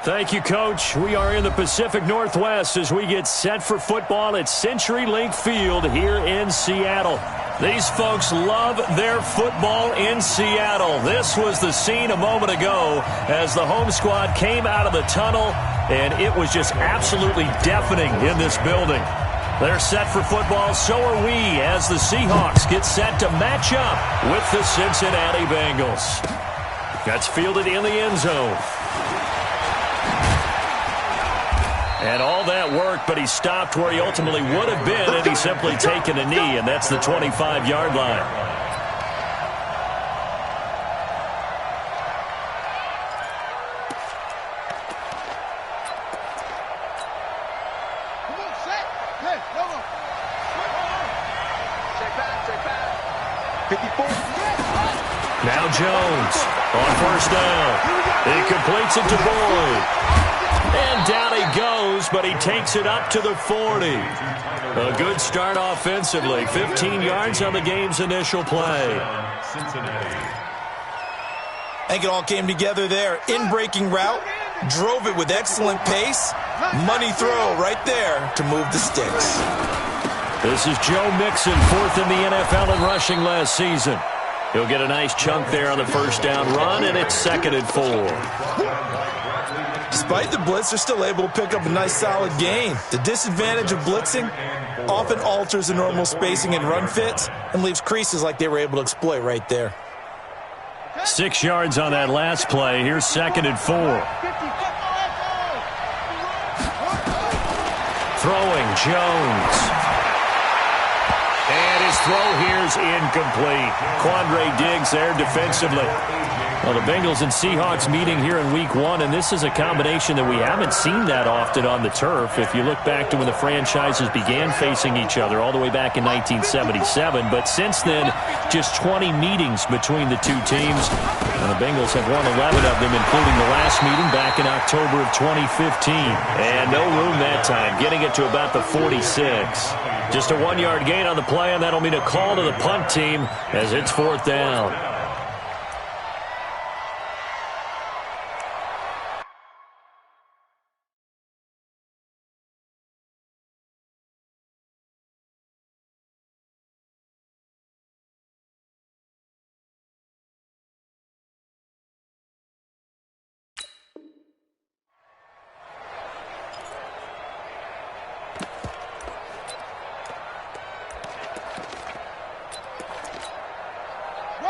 Thank you, Coach. We are in the Pacific Northwest as we get set for football at CenturyLink Field here in Seattle. These folks love their football in Seattle. This was the scene a moment ago as the home squad came out of the tunnel, and it was just absolutely deafening in this building. They're set for football, so are we, as the Seahawks get set to match up with the Cincinnati Bengals. That's fielded in the end zone. And all that work, but he stopped where he ultimately would have been had he simply taken a knee, and that's the 25-yard line. Now Jones on first down. He completes it to Boyd. And down he goes, but he takes it up to the 40. A good start offensively. 15 yards on the game's initial play. I think it all came together there. In-breaking route, drove it with excellent pace. Money throw right there to move the sticks. This is Joe Mixon, fourth in the NFL in rushing last season. He'll get a nice chunk there on the first down run, and it's 2nd and 4. Despite the blitz, they're still able to pick up a nice solid gain. The disadvantage of blitzing often alters the normal spacing and run fits and leaves creases like they were able to exploit right there. 6 yards on that last play. Here's 2nd and 4. Throwing Jones. And his throw here's incomplete. Quandre Diggs there defensively. Well, the Bengals and Seahawks meeting here in Week 1, and this is a combination that we haven't seen that often on the turf. If you look back to when the franchises began facing each other all the way back in 1977, but since then, just 20 meetings between the two teams. And the Bengals have won 11 of them, including the last meeting back in October of 2015. And no room that time, getting it to about the 46. Just a 1-yard gain on the play, and that'll mean a call to the punt team as it's 4th down.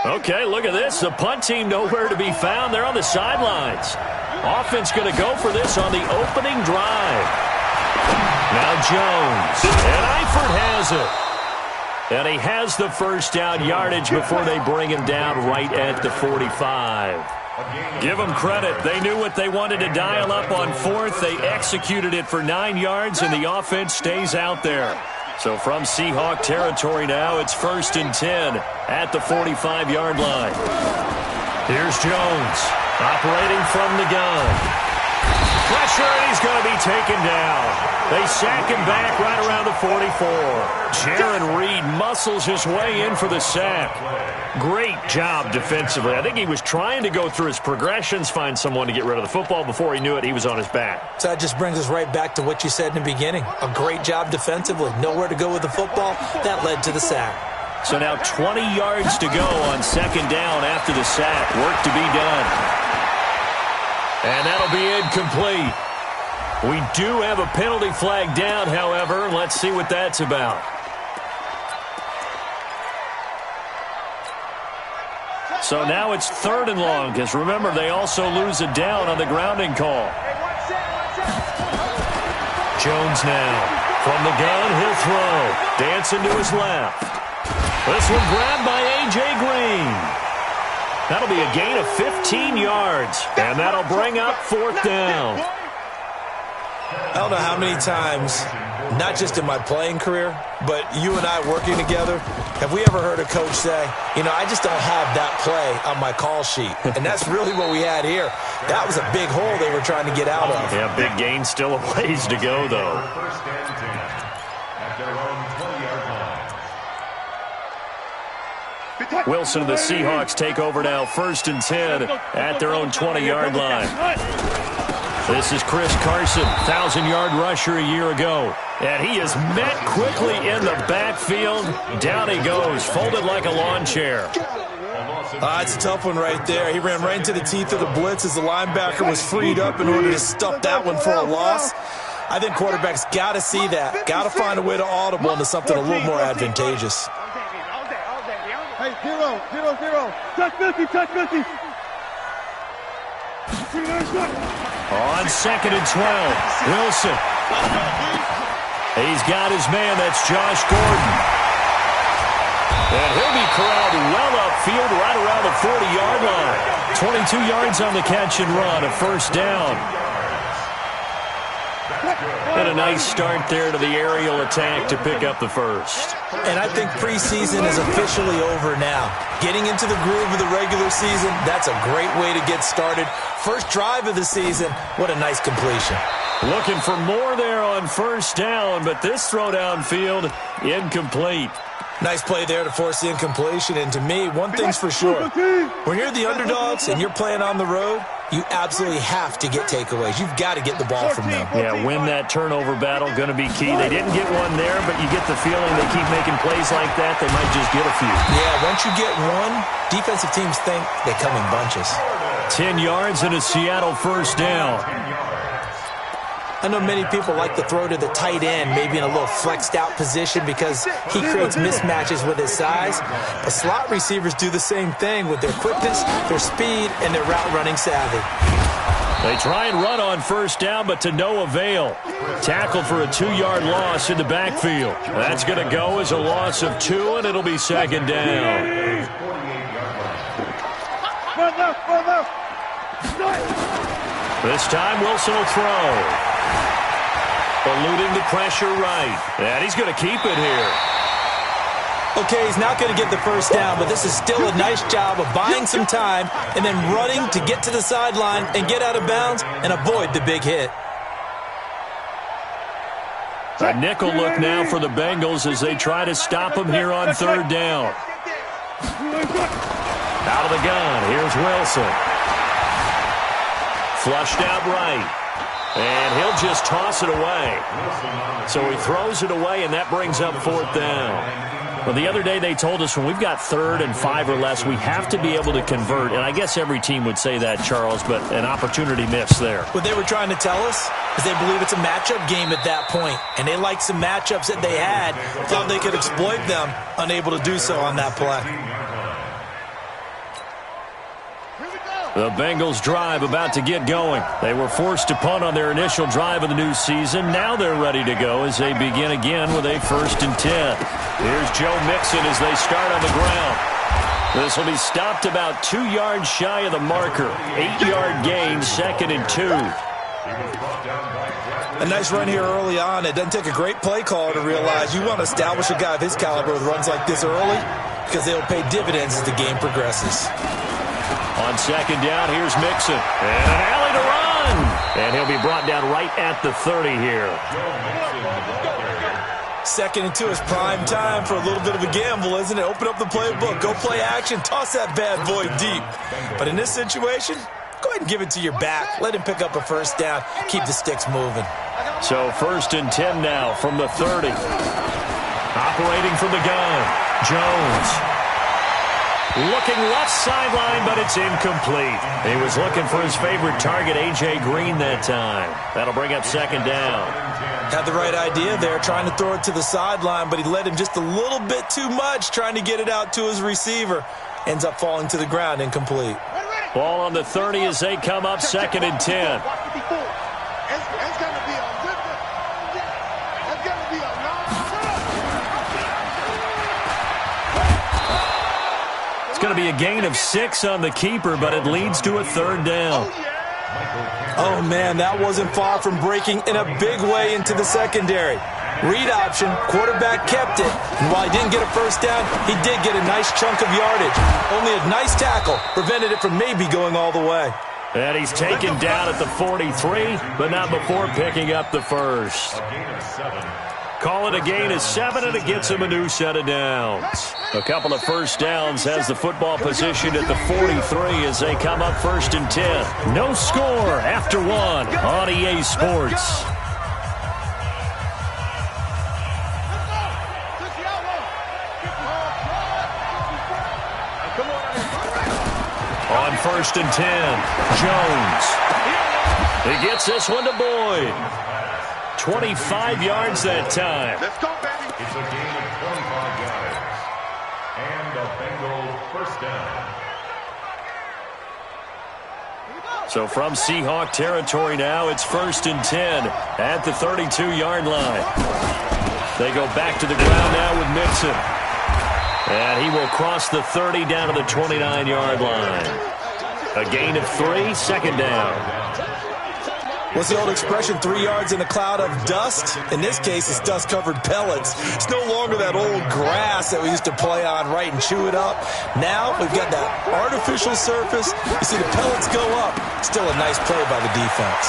Okay, look at this. The punt team nowhere to be found. They're on the sidelines. Offense going to go for this on the opening drive. Now Jones. And Eifert has it. And he has the first down yardage before they bring him down right at the 45. Give them credit. They knew what they wanted to dial up on 4th. They executed it for 9 yards, and the offense stays out there. So from Seahawk territory now, it's 1st and 10 at the 45-yard line. Here's Jones operating from the gun. Pressure, and he's going to be taken down. They sack him back right around the 44. Jaron Reed muscles his way in for the sack. Great job defensively. I think he was trying to go through his progressions, find someone to get rid of the football. Before he knew it, he was on his back. So that just brings us right back to what you said in the beginning. A great job defensively. Nowhere to go with the football. That led to the sack. So now 20 yards to go on 2nd down after the sack. Work to be done. And that'll be incomplete. We do have a penalty flag down, however. Let's see what that's about. So now it's 3rd and long, because remember, they also lose a down on the grounding call. Jones now. From the gun, he'll throw. Dancing to his left. This one grabbed by A.J. Green. That'll be a gain of 15 yards, and that'll bring up 4th down. I don't know how many times, not just in my playing career, but you and I working together, have we ever heard a coach say, you know, I just don't have that play on my call sheet. And that's really what we had here. That was a big hole they were trying to get out of. Yeah, big gain, still a ways to go, though. Wilson and the Seahawks take over now, 1st and 10 at their own 20-yard line. This is Chris Carson, 1,000-yard rusher a year ago. And he is met quickly in the backfield. Down he goes, folded like a lawn chair. It's a tough one right there. He ran right into the teeth of the blitz as the linebacker was freed up in order to stuff that one for a loss. I think quarterbacks got to see that. Got to find a way to audible into something a little more advantageous. Hey, 0-0-0. Touch 50, touch 50. On 2nd and 12, Wilson. He's got his man. That's Josh Gordon. And he'll be corralled well upfield right around the 40-yard line. 22 yards on the catch and run, a first down. And a nice start there to the aerial attack to pick up the first. And I think preseason is officially over now. Getting into the groove of the regular season, that's a great way to get started. First drive of the season, what a nice completion. Looking for more there on first down, but this throw downfield, incomplete. Nice play there to force the incompletion. And to me, one thing's for sure. When you're the underdogs and you're playing on the road, you absolutely have to get takeaways. You've got to get the ball from them. Yeah, win that turnover battle, going to be key. They didn't get one there, but you get the feeling they keep making plays like that, they might just get a few. Yeah, once you get one, defensive teams think they come in bunches. 10 yards and a Seattle first down. I know many people like to throw to the tight end, maybe in a little flexed out position because he creates mismatches with his size. But slot receivers do the same thing with their quickness, their speed, and their route running savvy. They try and run on first down, but to no avail. Tackle for a 2-yard loss in the backfield. That's going to go as a loss of 2, and it'll be second down. This time Wilson will throw. Eluding the pressure right. And he's going to keep it here. Okay, he's not going to get the first down, but this is still a nice job of buying some time and then running to get to the sideline and get out of bounds and avoid the big hit. A nickel look now for the Bengals as they try to stop him here on third down. Out of the gun, here's Wilson. Flushed out right. And he'll just toss it away. So he throws it away, and that brings up fourth down. Well, the other day they told us when we've got 3rd and 5 or less, we have to be able to convert. And I guess every team would say that, Charles, but an opportunity missed there. What they were trying to tell us is they believe it's a matchup game at that point. And they liked some matchups that they had, thought they could exploit them, unable to do so on that play. The Bengals drive about to get going. They were forced to punt on their initial drive of the new season. Now they're ready to go as they begin again with a 1st and 10. Here's Joe Mixon as they start on the ground. This will be stopped about 2 yards shy of the marker. 8-yard gain, 2nd and 2. A nice run here early on. It doesn't take a great play caller to realize you want to establish a guy of his caliber with runs like this early because they'll pay dividends as the game progresses. On 2nd down, here's Mixon. And an alley to run. And he'll be brought down right at the 30 here. 2nd and 2 is prime time for a little bit of a gamble, isn't it? Open up the playbook. Go play action. Toss that bad boy deep. But in this situation, go ahead and give it to your back. Let him pick up a first down. Keep the sticks moving. So 1st and 10 now from the 30. Operating from the gun, Jones. Looking left sideline, but it's incomplete. He was looking for his favorite target, A.J. Green, that time. That'll bring up 2nd down. Had the right idea there, trying to throw it to the sideline, but he led him just a little bit too much, trying to get it out to his receiver. Ends up falling to the ground, incomplete. Ball on the 30 as they come up 2nd and 10. Going to be a gain of 6 on the keeper, but it leads to a 3rd down. Oh, man, that wasn't far from breaking in a big way into the secondary. Read option, quarterback kept it, and while he didn't get a first down, he did get a nice chunk of yardage. Only a nice tackle prevented it from maybe going all the way. And he's taken down at the 43, but not before picking up the first. Call it a gain of 7, and it gets him a new set of downs. A couple of first downs has the football positioned at the 43 as they come up 1st and 10. No score after 1 on EA Sports. On 1st and 10, Jones. He gets this one to Boyd. 25 yards that time. Let's go, baby. It's a gain of 25 yards. And the Bengals first down. So from Seahawk territory now, it's 1st and 10 at the 32-yard line. They go back to the ground now with Mixon. And he will cross the 30 down to the 29-yard line. A gain of 3, 2nd down. What's the old expression, 3 yards in a cloud of dust? In this case, it's dust-covered pellets. It's no longer that old grass that we used to play on, right, and chew it up. Now we've got that artificial surface. You see the pellets go up. Still a nice play by the defense.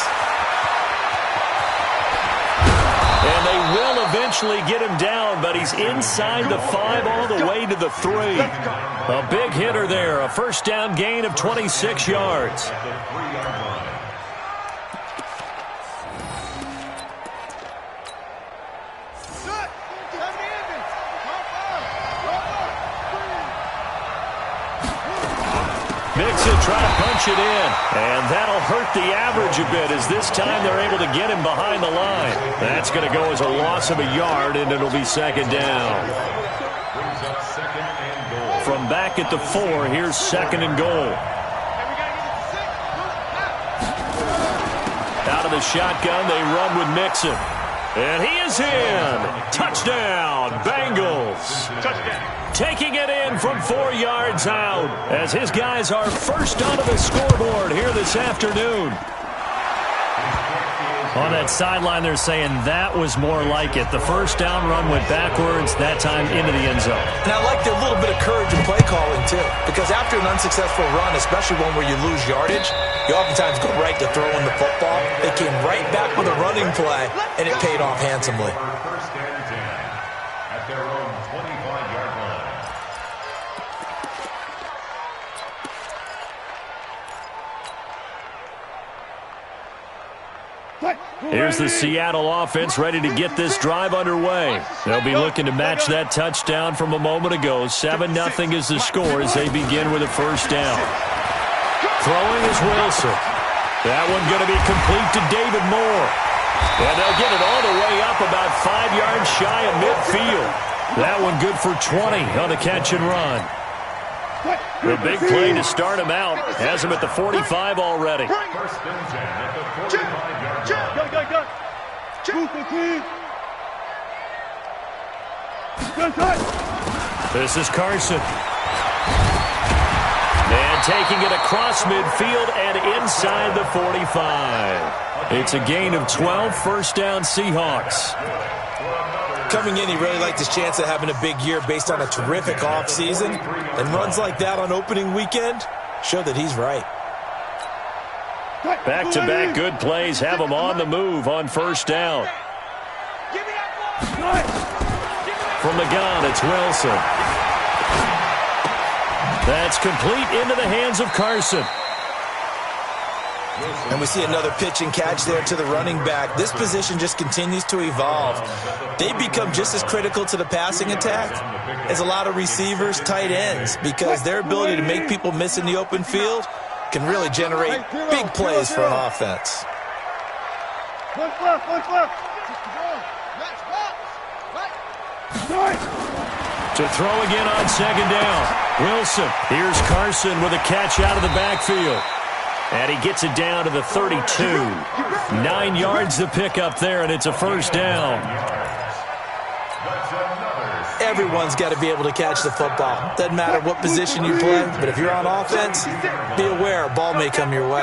And they will eventually get him down, but he's inside the 5 all the way to the 3. A big hitter there, a first down gain of 26 yards. Mixon trying to punch it in, and that'll hurt the average a bit as this time they're able to get him behind the line. That's going to go as a loss of a yard, and it'll be 2nd down. From back at the 4, here's 2nd and goal. Out of the shotgun, they run with Mixon. And he is in. Touchdown, Bengals. Touchdown. Taking it in from 4 yards out as his guys are first onto the scoreboard here this afternoon. On that sideline, they're saying that was more like it. The first down run went backwards, that time into the end zone. And I like the little bit of courage in play calling, too, because after an unsuccessful run, especially one where you lose yardage, you oftentimes go right to throwing the football. They came right back with a running play, and it paid off handsomely. First and 10 at their own 25-yard line. Here's the Seattle offense ready to get this drive underway. They'll be looking to match that touchdown from a moment ago. 7-0 is the score as they begin with a first down. Throwing is Wilson. That one going to be complete to David Moore. And they'll get it all the way up about 5 yards shy of midfield. That one good for 20 on the catch and run. The big play to start him out has him at the 45 already. First and 10 at the 45-yard line. This is Carson. And taking it across midfield and inside the 45. It's a gain of 12, first down Seahawks. Coming in, he really liked his chance of having a big year based on a terrific offseason. And runs like that on opening weekend show that he's right. Back-to-back good plays have him on the move on first down. From the gun, it's Wilson. That's complete into the hands of Carson. And we see another pitch and catch there to the running back. This position just continues to evolve. They become just as critical to the passing attack as a lot of receivers, tight ends, because their ability to make people miss in the open field can really generate big plays for an offense. What's left? To throw again on second down. Wilson. Here's Carson with a catch out of the backfield. And he gets it down to the 32. 9 yards to pick up there, and it's a first down. Everyone's got to be able to catch the football. Doesn't matter what position you play, but if you're on offense, be aware a ball may come your way.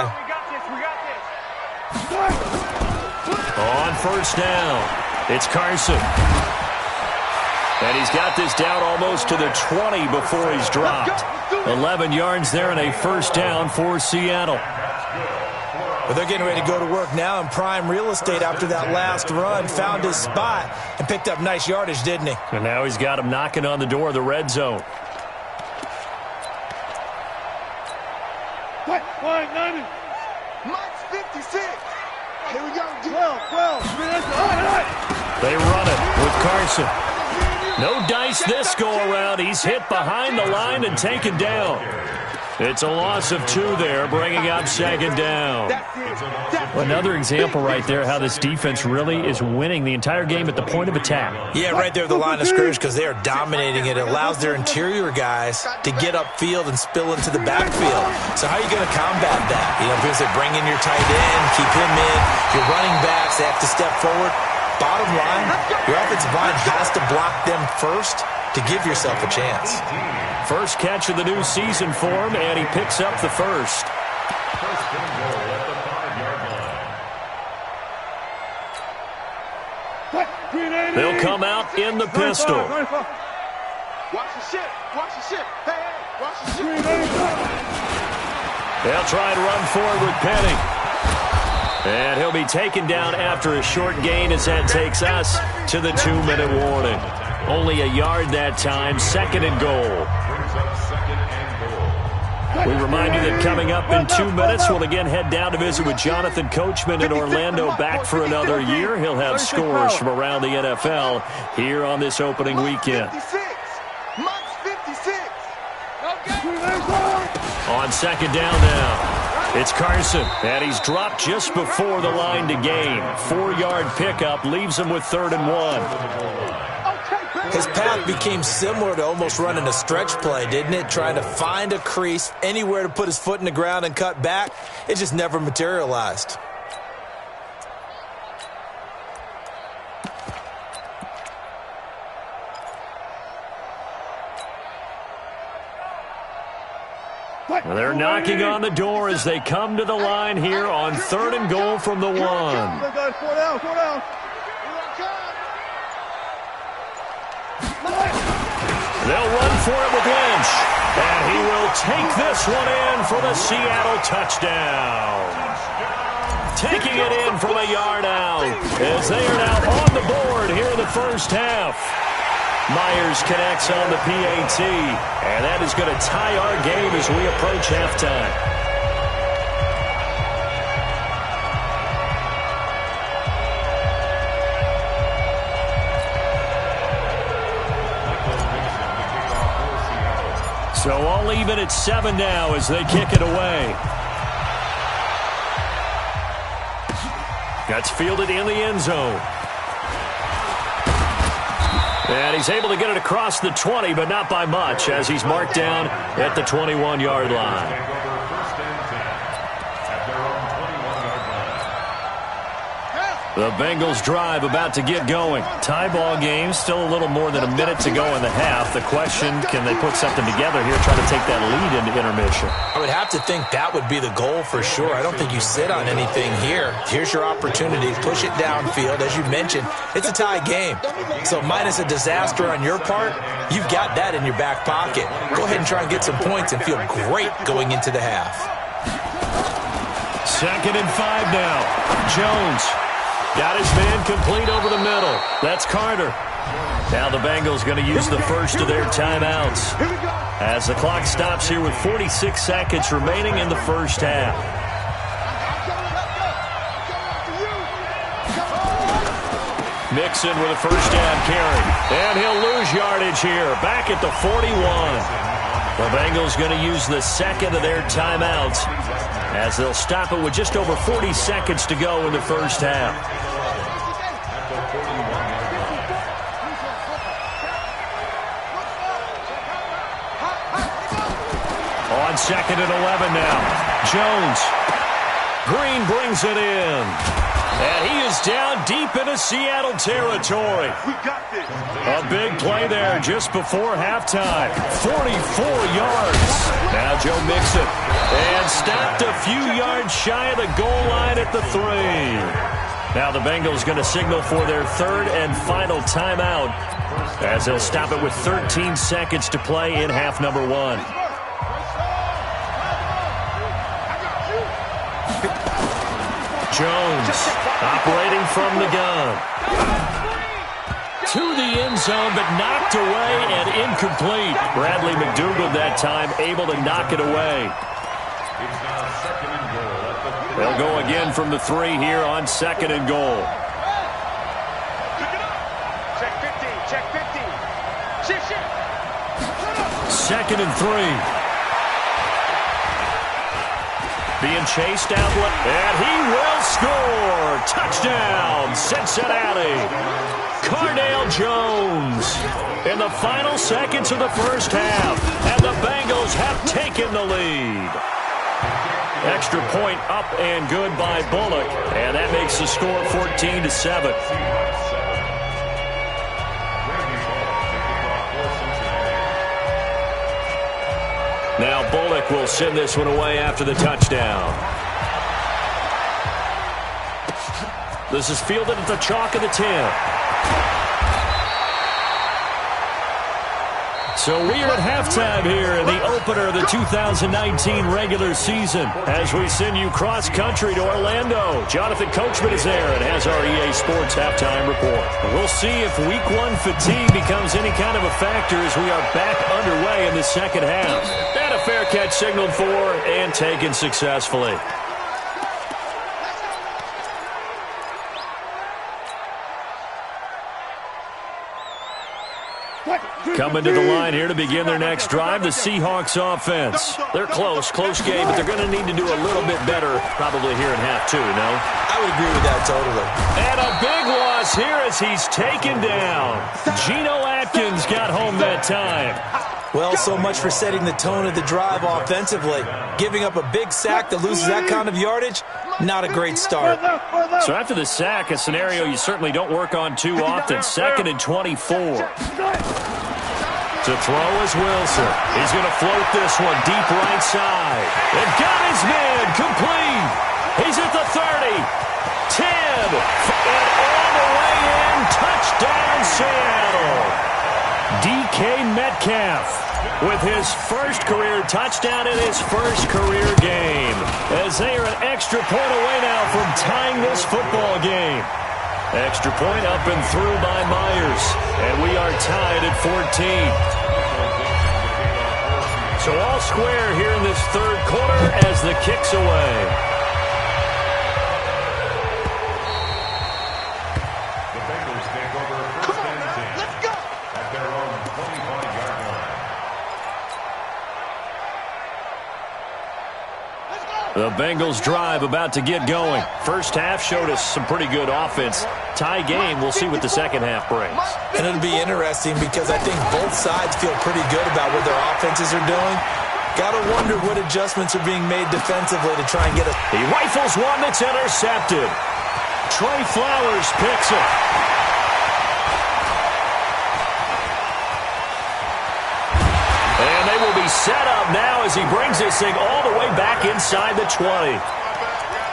On first down, it's Carson. And he's got this down almost to the 20 before he's dropped. 11 yards there and a first down for Seattle. Well, they're getting ready to go to work now in prime real estate after that last run. Found his spot and picked up nice yardage, didn't he? And now he's got him knocking on the door of the red zone. Wide 90. Mike's 56. Here we go. 12. They run it with Carson. No dice this go-around. He's hit behind the line and taken down. It's a loss of 2 there, bringing up second down. Another example right there how this defense really is winning the entire game at the point of attack. Yeah, right there at the line of scrimmage because they are dominating it. It allows their interior guys to get upfield and spill into the backfield. So how are you going to combat that? You know, because they bring in your tight end, keep him in. Your running backs, they have to step forward. Bottom line, your offensive line has to block them first to give yourself a chance. First catch of the new season for him, and he picks up the first. First and goal at the 5-yard line. They'll come out in the pistol. Watch the ship. Watch the ship. Hey, watch the ship. They'll try and run forward with Penning. And he'll be taken down after a short gain as that takes us to the 2-minute warning. Only a yard that time, second and goal. Brings up second and goal. We remind you that coming up in 2 minutes, we'll again head down to visit with Jonathan Coachman in Orlando, back for another year. He'll have scores from around the NFL here on this opening weekend. 56. Mike's 56. On second down now, it's Carson, and he's dropped just before the line to gain. 4-yard pickup leaves him with 3rd and 1. His path became similar to almost running a stretch play, didn't it? Trying to find a crease, anywhere to put his foot in the ground and cut back. It just never materialized. They're knocking on the door as they come to the line here on 3rd and goal from the 1. Four down. They'll run for it with Lynch. And he will take this one in for the Seattle touchdown. Taking it in from a yard out as they are now on the board here in the first half. Myers connects on the PAT, and that is going to tie our game as we approach halftime. So all even at 7 now as they kick it away. That's fielded in the end zone. And he's able to get it across the 20, but not by much, as he's marked down at the 21-yard line. Take over 1st and 10 at their own 21-yard line. The Bengals drive about to get going. Tie ball game, still a little more than a minute to go in the half. The question, can they put something together here, try to take that lead into intermission? I would have to think that would be the goal for sure. I don't think you sit on anything here. Here's your opportunity. Push it downfield. As you mentioned, it's a tie game. So minus a disaster on your part, you've got that in your back pocket. Go ahead and try and get some points and feel great going into the half. 2nd and 5 now. Jones got his man complete over the middle. That's Carter. Now the Bengals going to use the first of their timeouts as the clock stops here with 46 seconds remaining in the first half. Mixon with a first down carry. And he'll lose yardage here. Back at the 41. The Bengals going to use the second of their timeouts as they'll stop it with just over 40 seconds to go in the first half. On 2nd and 11 now. Jones. Green brings it in. And he is down deep into Seattle territory. We got this. A big play there just before halftime. 44 yards. Now Joe Mixon. And stopped a few yards shy of the goal line at the 3. Now the Bengals going to signal for their 3rd and final timeout as they'll stop it with 13 seconds to play in half number 1. Jones operating from the gun. To the end zone, but knocked away and incomplete. Bradley McDougald that time able to knock it away. They'll go again from the 3 here on 2nd and goal. Check 15, check 15. Shift. 2nd and 3. Being chased out, and he will score. Touchdown, Cincinnati. Cardale Jones in the final seconds of the first half, and the Bengals have taken the lead. Extra point up and good by Bullock, and that makes the score 14-7. Now Bullock will send this one away after the touchdown. This is fielded at the chalk of the 10. So we are at halftime here in the opener of the 2019 regular season as we send you cross-country to Orlando. Jonathan Coachman is there and has our EA Sports halftime report. We'll see if Week 1 fatigue becomes any kind of a factor as we are back underway in the second half. And a fair catch signaled for and taken successfully. Coming to the line here to begin their next drive, the Seahawks offense. They're close game, but they're going to need to do a little bit better probably here in half 2, no? I would agree with that totally. And a big loss here as he's taken down. Geno Atkins got home that time. Well, so much for setting the tone of the drive offensively. Giving up a big sack that loses that kind of yardage, not a great start. So after the sack, a scenario you certainly don't work on too often. 2nd and 24. To throw is Wilson. He's going to float this one deep right side. And got his man complete. He's at the 30, 10, and all the way in. Touchdown, Seattle. DK Metcalf with his first career touchdown in his first career game. As they are an extra point away now from tying this football game. Extra point up and through by Myers. And we are tied at 14. So all square here in this third quarter as the kick's away. The Bengals take over first and 10. Let's go. At their own 25-yard line. The Bengals drive about to get going. First half showed us some pretty good offense. Tie game, we'll see what the second half brings. And it'll be interesting because I think both sides feel pretty good about what their offenses are doing. Gotta wonder what adjustments are being made defensively to try and get a... He rifles one that's intercepted. Trey Flowers picks it. And they will be set up now as he brings this thing all the way back inside the 20.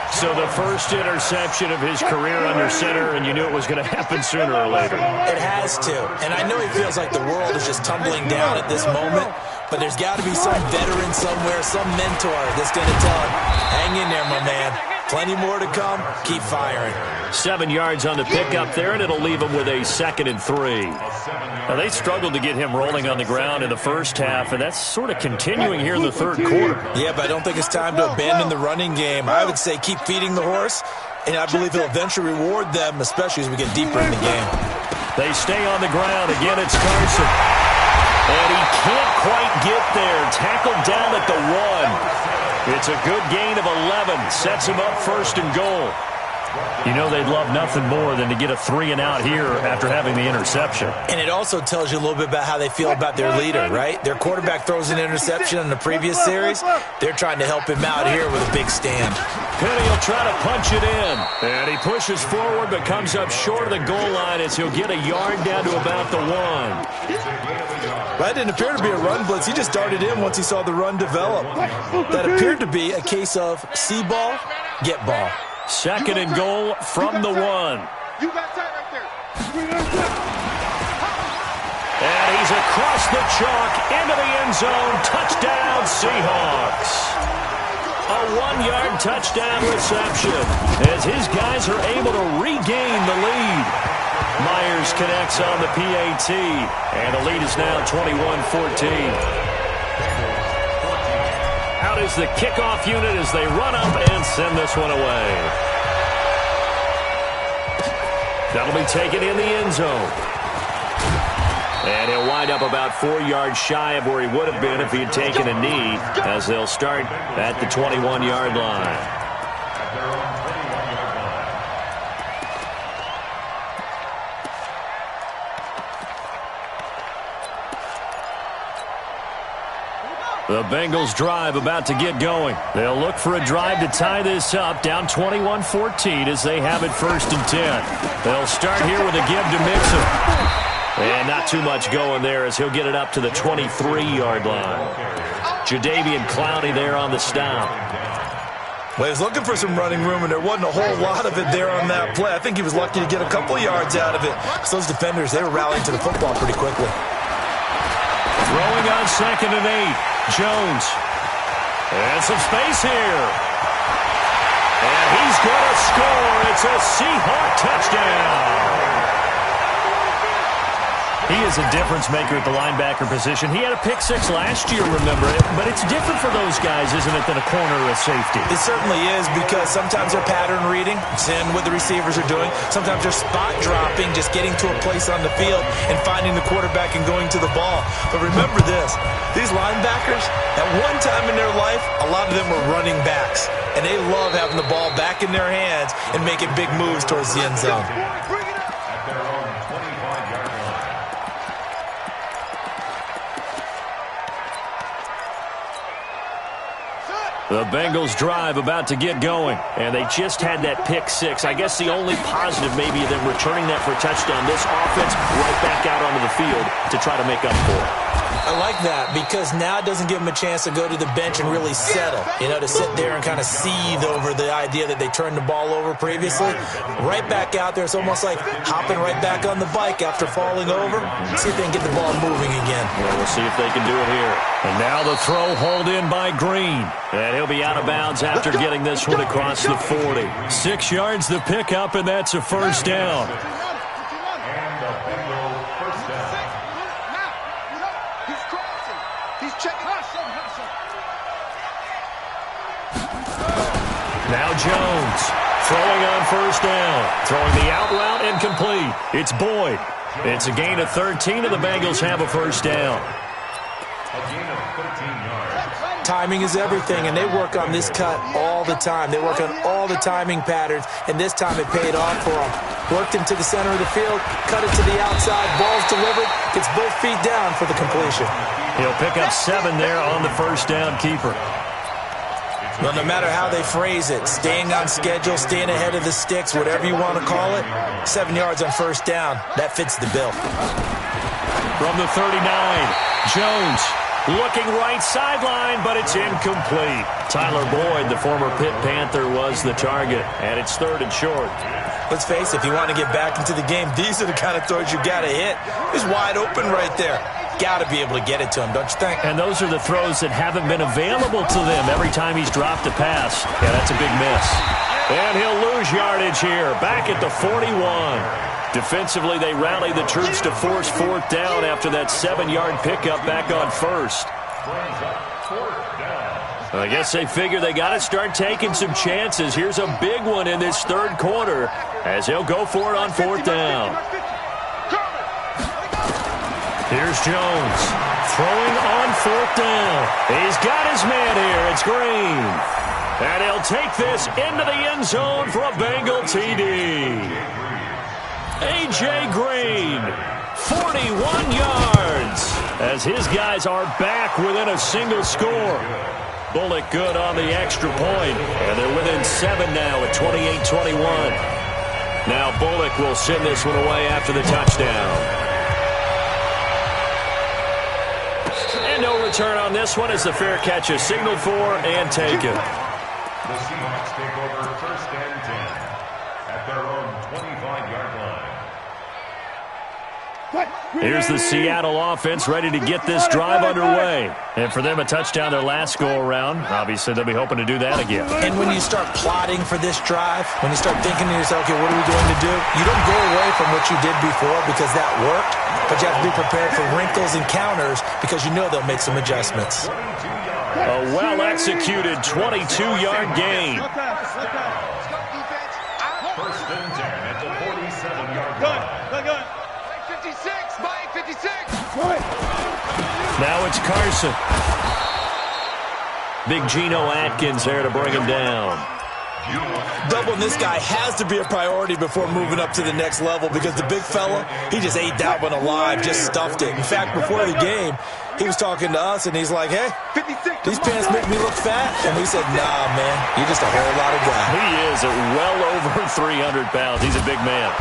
So the first interception of his career under center, and you knew it was going to happen sooner or later. It has to. And I know he feels like the world is just tumbling down at this moment, but there's got to be some veteran somewhere, some mentor that's going to tell him, hang in there, my man. Plenty more to come. Keep firing. 7 yards on the pickup there, and it'll leave him with a 2nd and 3. Now, they struggled to get him rolling on the ground in the first half, and that's sort of continuing here in the third quarter. Yeah, but I don't think it's time to abandon the running game. I would say keep feeding the horse, and I believe he'll eventually reward them, especially as we get deeper in the game. They stay on the ground. Again, it's Carson. And he can't quite get there. Tackled down at the 1. It's a good gain of 11. Sets him up 1st and goal. You know they'd love nothing more than to get a 3-and-out here after having the interception. And it also tells you a little bit about how they feel about their leader, right? Their quarterback throws an interception in the previous series. They're trying to help him out here with a big stand. Penny will try to punch it in. And he pushes forward but comes up short of the goal line as he'll get a yard down to about the 1. That didn't appear to be a run blitz. He just darted in once he saw the run develop. That appeared to be a case of see ball, get ball. 2nd and goal from the 1. You got time right there. And he's across the chalk into the end zone. Touchdown, Seahawks. A 1-yard touchdown reception as his guys are able to regain the lead. Myers connects on the PAT, and the lead is now 21-14. Out is the kickoff unit as they run up and send this one away. That'll be taken in the end zone. And he'll wind up about 4 yards shy of where he would have been if he had taken a knee, as they'll start at the 21-yard line. The Bengals drive about to get going. They'll look for a drive to tie this up, down 21-14 as they have it 1st and 10. They'll start here with a give to Mixon. And not too much going there as he'll get it up to the 23-yard line. Jadeveon Clowney there on the stop. Well, he was looking for some running room, and there wasn't a whole lot of it there on that play. I think he was lucky to get a couple yards out of it. So those defenders, they were rallying to the football pretty quickly. Throwing on 2nd and 8. Jones. And some space here. And he's going to score. It's a Seahawk touchdown. He is a difference maker at the linebacker position. He had a pick 6 last year, remember it. But it's different for those guys, isn't it, than a corner or a safety? It certainly is, because sometimes they're pattern reading, seeing what the receivers are doing. Sometimes they're spot dropping, just getting to a place on the field and finding the quarterback and going to the ball. But remember this, these linebackers, at one time in their life, a lot of them were running backs. And they love having the ball back in their hands and making big moves towards the end zone. The Bengals drive about to get going, and they just had that pick 6. I guess the only positive maybe them returning that for a touchdown. This offense right back out onto the field to try to make up for it. I like that, because now it doesn't give them a chance to go to the bench and really settle, to sit there and kind of seethe over the idea that they turned the ball over previously. Right back out there, it's almost like hopping right back on the bike after falling over. See if they can get the ball moving again. Well, we'll see if they can do it here. And now the throw hauled in by Green. And he'll be out of bounds after getting this one across the 40. 6 yards the pickup, and that's a 1st down. Now Jones throwing on 1st down. Throwing the out route incomplete. It's Boyd. It's a gain of 13, and the Bengals have a 1st down. A gain of 13 yards. Timing is everything, and they work on this cut all the time. They work on all the timing patterns, and this time it paid off for them. Worked him to the center of the field, cut it to the outside, ball's delivered, gets both feet down for the completion. He'll pick up 7 there on the 1st down keeper. Well, no matter how they phrase it, staying on schedule, staying ahead of the sticks, whatever you want to call it, 7 yards on 1st down, that fits the bill. From the 39, Jones looking right sideline, but it's incomplete. Tyler Boyd, the former Pitt Panther, was the target, and it's 3rd and short. Let's face it, if you want to get back into the game, these are the kind of throws you got to hit. He's wide open right there. Got to be able to get it to him, don't you think? And those are the throws that haven't been available to them every time he's dropped a pass. Yeah, that's a big miss. And he'll lose yardage here, back at the 41. Defensively, they rally the troops to force 4th down after that 7-yard pickup back on 1st. I guess they figure they got to start taking some chances. Here's a big one in this 3rd quarter as he'll go for it on 4th down. Here's Jones throwing on 4th down. He's got his man here. It's Green. And he'll take this into the end zone for a Bengal TD. A.J. Green, 41 yards, as his guys are back within a single score. Bullock good on the extra point, and they're within 7 now at 28-21. Now Bullock will send this one away after the touchdown. And no return on this one as the fair catch is signaled for and taken. The Seahawks take over 1st and 10 at their own 25-yard line. Here's the Seattle offense ready to get this drive underway. And for them, a touchdown their last go-around. Obviously, they'll be hoping to do that again. And when you start plotting for this drive, when you start thinking to yourself, okay, what are we going to do? You don't go away from what you did before because that worked, but you have to be prepared for wrinkles and counters because you know they'll make some adjustments. A well-executed 22-yard gain. First and 10 at the 47-yard line. 56, Mike, 56. Now it's Carson. Big Geno Atkins there to bring him down. Doubling this guy has to be a priority before moving up to the next level because the big fella, he just ate that one alive, just stuffed it. In fact, before the game, he was talking to us, and he's like, hey, these pants make me look fat. And we said, nah, man, you're just a whole lot of guy. He is at well over 300 pounds. He's a big man.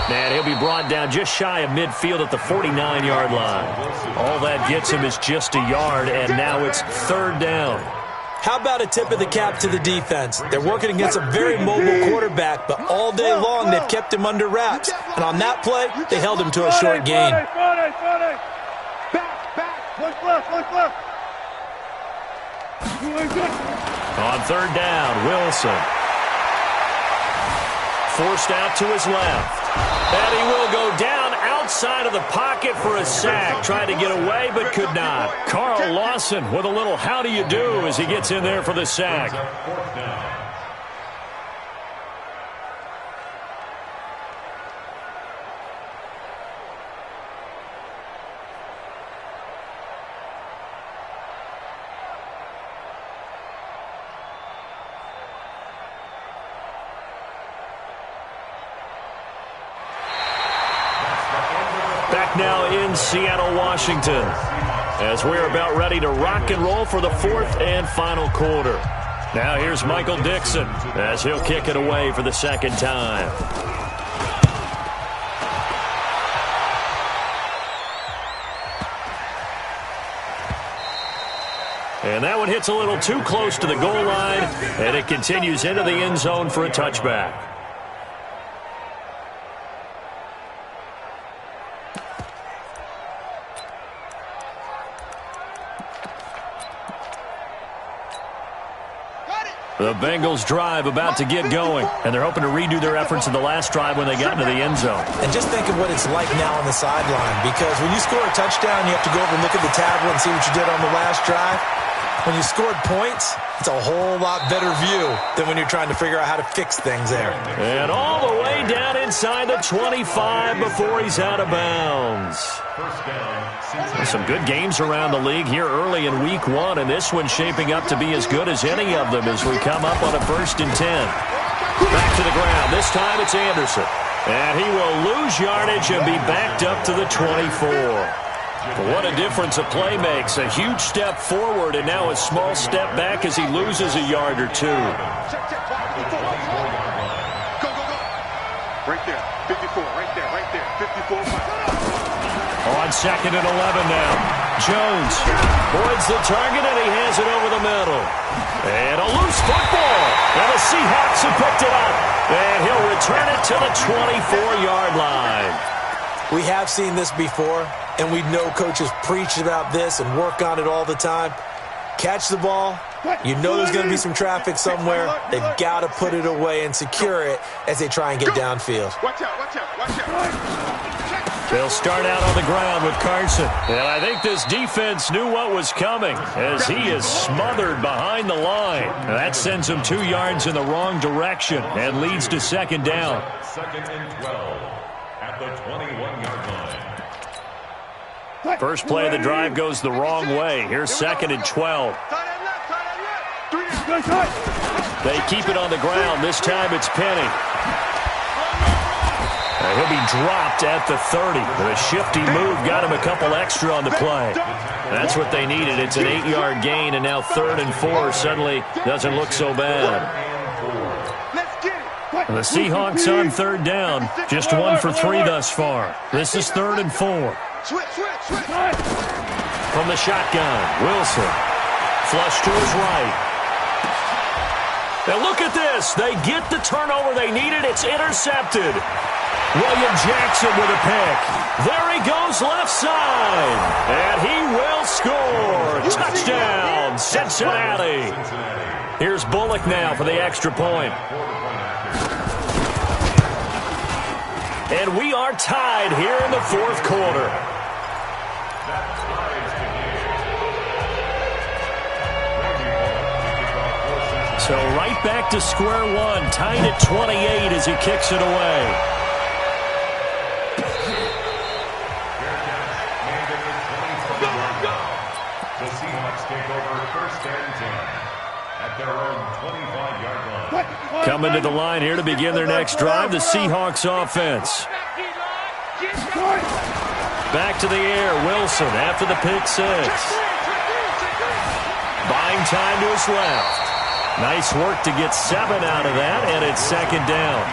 Man, he'll be brought down just shy of midfield at the 49-yard line. All that gets him is just a yard, and now it's third down. How about a tip of the cap to the defense? They're working against a very mobile quarterback, but all day long they've kept him under wraps. And on that play, they held him to a short gain. On third down, Wilson. Forced out to his left. And he will go down outside of the pocket for a sack. Tried to get away, but could not. Carl Lawson with a little how do you do as he gets in there for the sack. Back now in Seattle, Washington, as we're about ready to rock and roll for the fourth and final quarter. Now here's Michael Dixon as he'll kick it away for the second time. And that one hits a little too close to the goal line, and it continues into the end zone for a touchback. The Bengals drive about to get going, and they're hoping to redo their efforts in the last drive when they got into the end zone. And just think of what it's like now on the sideline, because when you score a touchdown, you have to go over and look at the tablet and see what you did on the last drive. When you scored points, it's a whole lot better view than when you're trying to figure out how to fix things there. And all the way down inside the 25 before he's out of bounds. Some good games around the league here early in week one, and this one's shaping up to be as good as any of them as we come up on a 1st and 10. Back to the ground. This time it's Anderson. And he will lose yardage and be backed up to the 24. What a difference a play makes. A huge step forward and now a small step back as he loses a yard or two. Go. Right there. 54. Right there. 54. On 2nd and 11 now. Jones avoids the target, and he has it over the middle. And a loose football. And the Seahawks have picked it up. And he'll return it to the 24-yard line. We have seen this before, and we know coaches preach about this and work on it all the time. Catch the ball. You know there's going to be some traffic somewhere. They've got to put it away and secure it as they try and get downfield. Watch out. They'll start out on the ground with Carson. And I think this defense knew what was coming as he is smothered behind the line. And that sends him 2 yards in the wrong direction and leads to 2nd down. 2nd and 12 at the 21-yard line. First play of the drive goes the wrong way. Here's 2nd and 12. They keep it on the ground. This time it's Penny. He'll be dropped at the 30. The shifty move got him a couple extra on the play. That's what they needed. It's an 8-yard gain, and now 3rd and 4 suddenly doesn't look so bad. The Seahawks on 3rd down. Just 1 for 3 thus far. This is 3rd and 4. From the shotgun, Wilson. Flush to his right. Now look at this. They get the turnover they needed. It's intercepted. William Jackson with a pick. There he goes left side. And he will score. Touchdown, Cincinnati. Here's Bullock now for the extra point. And we are tied here in the fourth quarter. So right back to square one, tied at 28 as he kicks it away. The Seahawks take over first and 10 at their own 25-yard line. Coming to the line here to begin their next drive, the Seahawks offense. Back to the air, Wilson after the pick six. Buying time to his left. Nice work to get 7 out of that, and it's second down.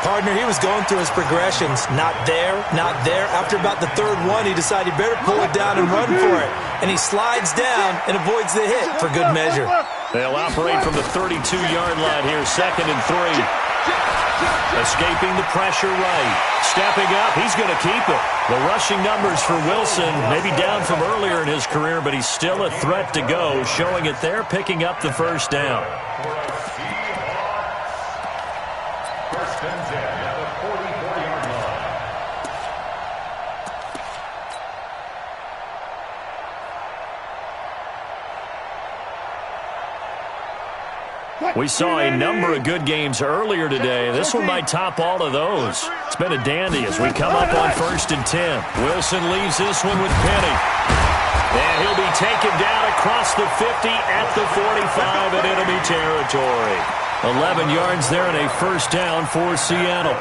Partner, he was going through his progressions. Not there, not there. After about the third one, he decided he better pull it down and run for it. And he slides down and avoids the hit for good measure. They'll operate from the 32-yard line here, second and 3. Escaping the pressure right. Stepping up, he's going to keep it. The rushing numbers for Wilson, maybe down from earlier in his career, but he's still a threat to go, showing it there, picking up the first down. First and 10 at the 44-yard line. We saw a number of good games earlier today. This one might top all of those. It's been a dandy as we come up on first and 10. Wilson leaves this one with Penny. And he'll be taken down across the 50 at the 45 in enemy territory. 11 yards there and a first down for Seattle.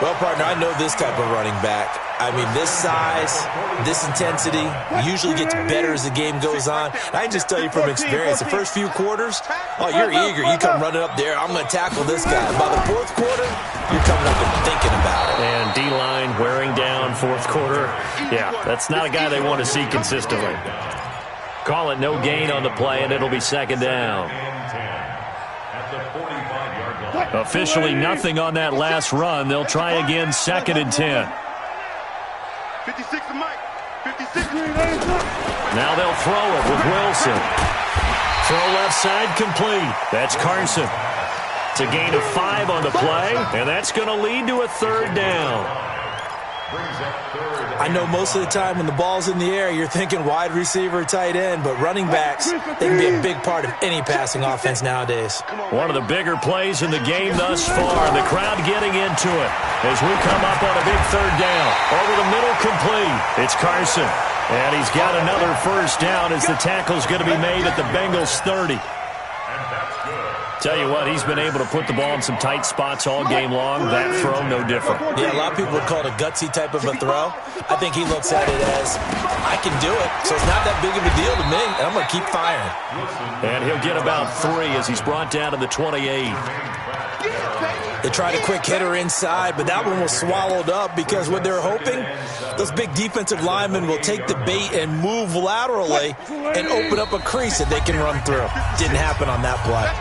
Well, partner, I know this type of running back. I mean, this size, this intensity usually gets better as the game goes on. I can just tell you from experience, the first few quarters, oh, you're eager. You come running up there, I'm going to tackle this guy. By the fourth quarter, you're coming up and thinking about it. And D-line wearing down fourth quarter. Yeah, that's not a guy they want to see consistently. Call it no gain on the play, and it'll be second down. Officially nothing on that last run. They'll try again second and 10. 56 to Mike. 56. Now they'll throw it with Wilson. Throw left side complete. That's Carson. It's a gain of 5 on the play, and that's going to lead to a third down. I know most of the time when the ball's in the air, you're thinking wide receiver, tight end, but running backs, they can be a big part of any passing offense nowadays. One of the bigger plays in the game thus far, and the crowd getting into it as we come up on a big third down. Over the middle complete. It's Carson, and he's got another first down as the tackle's going to be made at the Bengals 30. Tell you what, he's been able to put the ball in some tight spots all game long. That throw, no different. Yeah, a lot of people would call it a gutsy type of a throw. I think he looks at it as, I can do it, so it's not that big of a deal to me, and I'm going to keep firing. And he'll get about 3 as he's brought down to the 28. They tried a quick hitter inside, but that one was swallowed up because what they're hoping, those big defensive linemen will take the bait and move laterally and open up a crease that they can run through. Didn't happen on that play.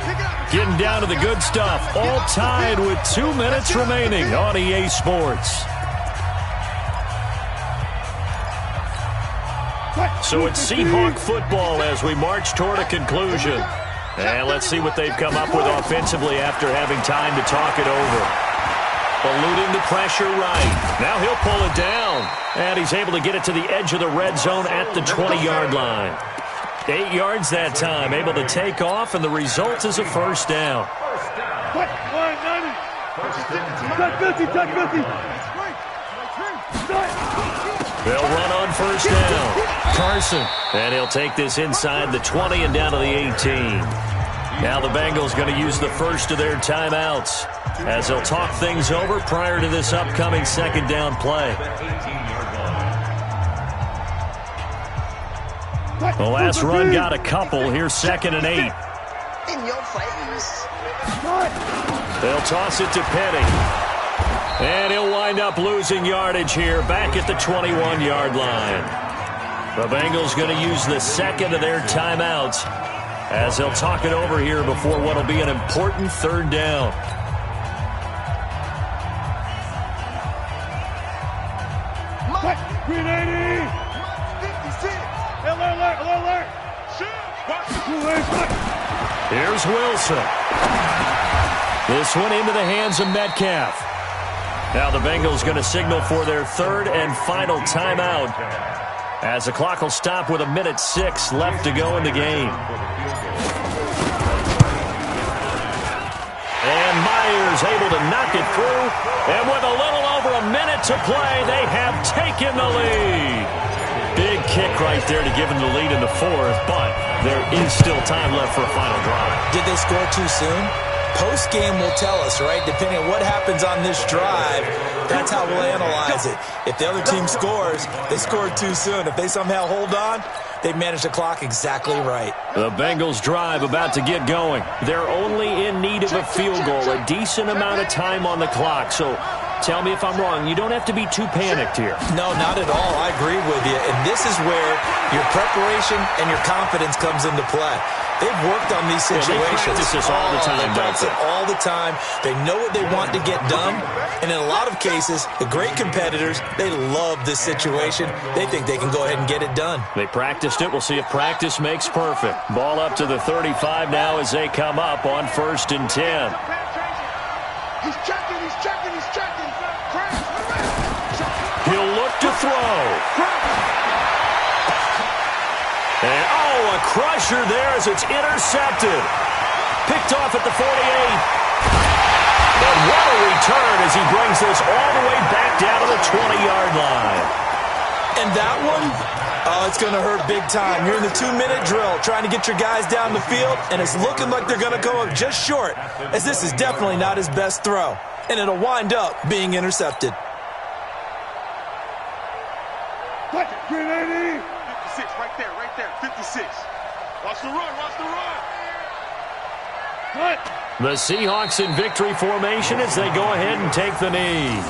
Getting down to the good stuff. All tied with 2 minutes remaining on EA Sports. So it's Seahawk football as we march toward a conclusion. And let's see what they've come up with offensively after having time to talk it over. Eluding the pressure right. Now he'll pull it down. And he's able to get it to the edge of the red zone at the 20-yard line. 8 yards that time, able to take off, and the result is a first down. They'll run on first down. Carson, and he'll take this inside the 20 and down to the 18. Now the Bengals going to use the first of their timeouts as they'll talk things over prior to this upcoming second down play. The last run got a couple. Here's second and 8. In your face. They'll toss it to Penny. And he'll wind up losing yardage here back at the 21-yard line. The Bengals going to use the second of their timeouts as they'll talk it over here before what will be an important third down. Alert. Here's Wilson. This one into the hands of Metcalf. Now the Bengals going to signal for their third and final timeout, as the clock will stop with 1:06 left to go in the game. And Myers able to knock it through. And with a little over a minute to play, they have taken the lead. Big kick right there to give them the lead in the fourth, but there is still time left for a final drive. Did they score too soon? Post-game will tell us, right? Depending on what happens on this drive, that's how we'll analyze it. If the other team scores, they scored too soon. If they somehow hold on, they manage the clock exactly right. The Bengals drive about to get going. They're only in need of a field goal, a decent amount of time on the clock. So tell me if I'm wrong. You don't have to be too panicked here. No, not at all. I agree with you. And this is where your preparation and your confidence comes into play. They've worked on these situations. They practice this all the time. They practice it all the time. They know what they want to get done. And in a lot of cases, the great competitors, they love this situation. They think they can go ahead and get it done. They practiced it. We'll see if practice makes perfect. Ball up to the 35 now as they come up on 1st and 10. He's checking. He'll look to throw. And, a crusher there as it's intercepted. Picked off at the 48. And what a return as he brings this all the way back down to the 20-yard line. And that one, it's going to hurt big time. You're in the 2-minute drill trying to get your guys down the field, and it's looking like they're going to go up just short, as this is definitely not his best throw. And it'll wind up being intercepted. 380. 56, right there, 56. Watch the run. Cut. The Seahawks in victory formation as they go ahead and take the knee.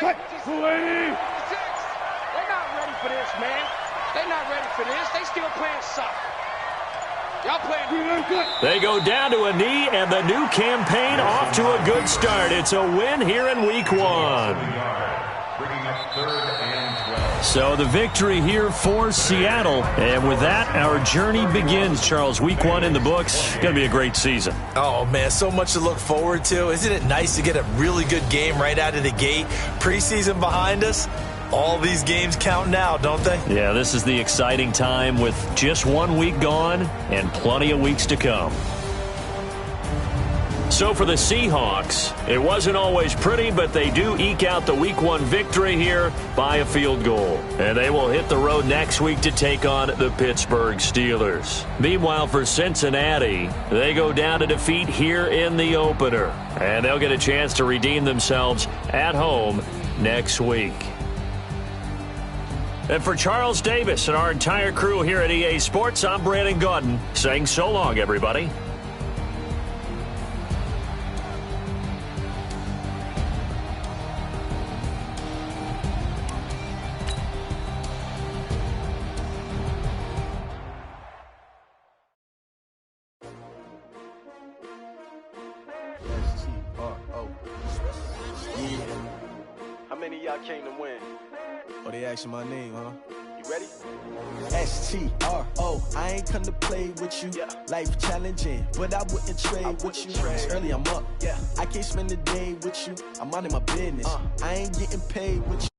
Cut. 280. They're not ready for this, man. They're not ready for this. They still playing soccer. Y'all playing. They go down to a knee, and the new campaign off to a good start. It's a win here in Week 1. Bringing up 3rd and 12. So the victory here for Seattle. And with that, our journey begins, Charles. Week 1 in the books. Going to be a great season. Oh, man, so much to look forward to. Isn't it nice to get a really good game right out of the gate? Preseason behind us. All these games count now, don't they? Yeah, this is the exciting time with just 1 week gone and plenty of weeks to come. So for the Seahawks, it wasn't always pretty, but they do eke out the Week 1 victory here by a field goal. And they will hit the road next week to take on the Pittsburgh Steelers. Meanwhile, for Cincinnati, they go down to defeat here in the opener. And they'll get a chance to redeem themselves at home next week. And for Charles Davis and our entire crew here at EA Sports, I'm Brandon Gaudin saying so long, everybody. How many of y'all came to win? Oh, they asking my name, huh? You ready? S-T-R-O, I ain't come to play with you. Yeah. Life challenging, but I wouldn't trade with you. trade. It's early, I'm up. Yeah. I can't spend the day with you. I'm minding my business. I ain't getting paid with